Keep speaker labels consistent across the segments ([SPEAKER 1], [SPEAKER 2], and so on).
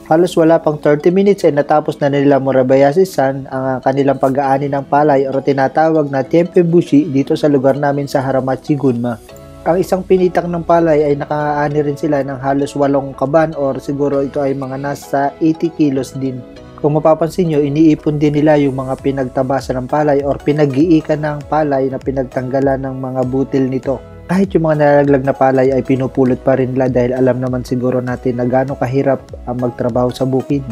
[SPEAKER 1] Halos wala pang 30 minutes ay natapos na nila Murabayashi-san ang kanilang pag-aani ng palay o tinatawag na Tempeh-bushi dito sa lugar namin sa Haramachi, Gunma. Ang isang pinitak ng palay ay nakaani rin sila ng halos 8 kaban or siguro ito ay mga nasa 80 kilos din. Kung mapapansin nyo, iniipon din nila yung mga pinagtabasan ng palay or pinag-iikan ng palay na pinagtanggalan ng mga butil nito. Kahit yung mga nalalaglag na palay ay pinupulot pa rin nila dahil alam naman siguro natin na gaano kahirap ang magtrabaho sa bukid.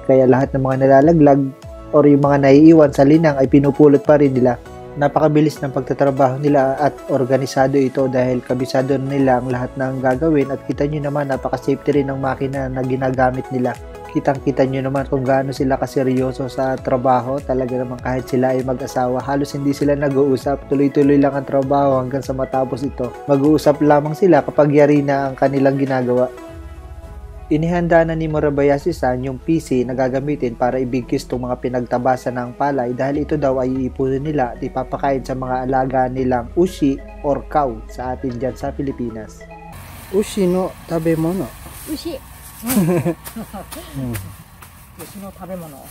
[SPEAKER 1] Kaya lahat ng mga nalalaglag or yung mga naiiwan sa linang ay pinupulot pa rin nila. Napakabilis ng pagtatrabaho nila at organisado ito dahil kabisado nila ang lahat ng gagawin at kita nyo naman napaka-safety rin ng makina na ginagamit nila. Kitang-kita nyo naman kung gaano sila kaseryoso sa trabaho. Talaga naman kahit sila ay mag-asawa, halos hindi sila nag-uusap. Tuloy-tuloy lang ang trabaho hanggang sa matapos ito. Mag-uusap lamang sila kapag yari na ang kanilang ginagawa. Inihanda na ni Murabayashi-san yung PC na gagamitin para ibigkis itong mga pinagtabasan ng palay dahil ito daw ay iipunin nila at ipapakain sa mga alaga nilang ushi or cow sa atin dyan sa Pilipinas.
[SPEAKER 2] Ushi no tabemono.
[SPEAKER 3] Ushi. Ushi no tabemono.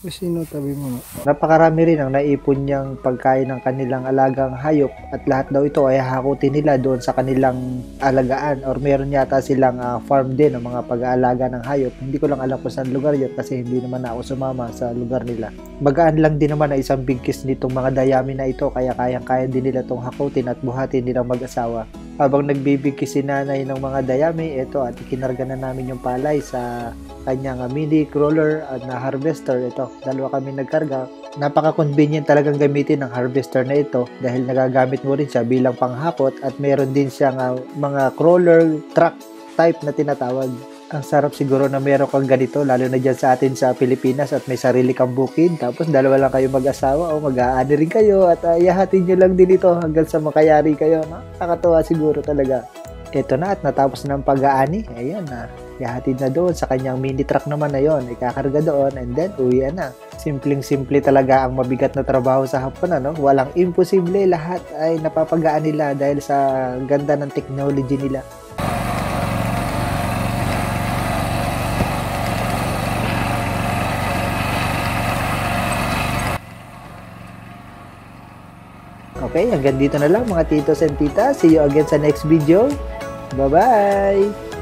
[SPEAKER 2] Ushi no tabemono.
[SPEAKER 1] Napakarami rin ang naipon niyang pagkain ng kanilang alagang hayop at lahat daw ito ay hakutin nila doon sa kanilang alagaan or meron yata silang farm din ng mga pag-aalaga ng hayop. Hindi ko lang alam kung saan lugar yun kasi hindi naman ako sumama sa lugar nila. Magaan lang din naman na isang bigkis nitong mga dayami na ito kaya kayang-kaya din nila itong hakutin at buhatin nilang mag-asawa. Habang nagbibigkis si nanay ng mga dayami, ito at ikinarga na namin yung palay sa kanyang mini crawler at na harvester. Ito, dalawa kami nagkarga. Napaka-convenient talagang gamitin ng harvester na ito dahil nagagamit mo rin siya bilang panghakot at meron din siyang mga crawler truck type na tinatawag. Ang sarap siguro na meron kang ganito lalo na dyan sa atin sa Pilipinas at may sarili kang bukid tapos dalawa lang kayo mag-asawa o mag-aani rin kayo at ihahatid nyo lang din ito hanggang sa makayari kayo. Nakakatuwa siguro talaga. Ito na at natapos ng pag-aani. Ayan na. Ihahatid na doon sa kanyang mini truck naman na yon. Ikakarga doon and then uwi na. Simpleng-simple talaga ang mabigat na trabaho sa hapon. Walang imposible. Lahat ay napapagaan nila dahil sa ganda ng technology nila. Okay, hanggang dito na lang mga titos and titas. See you again sa next video. Bye-bye!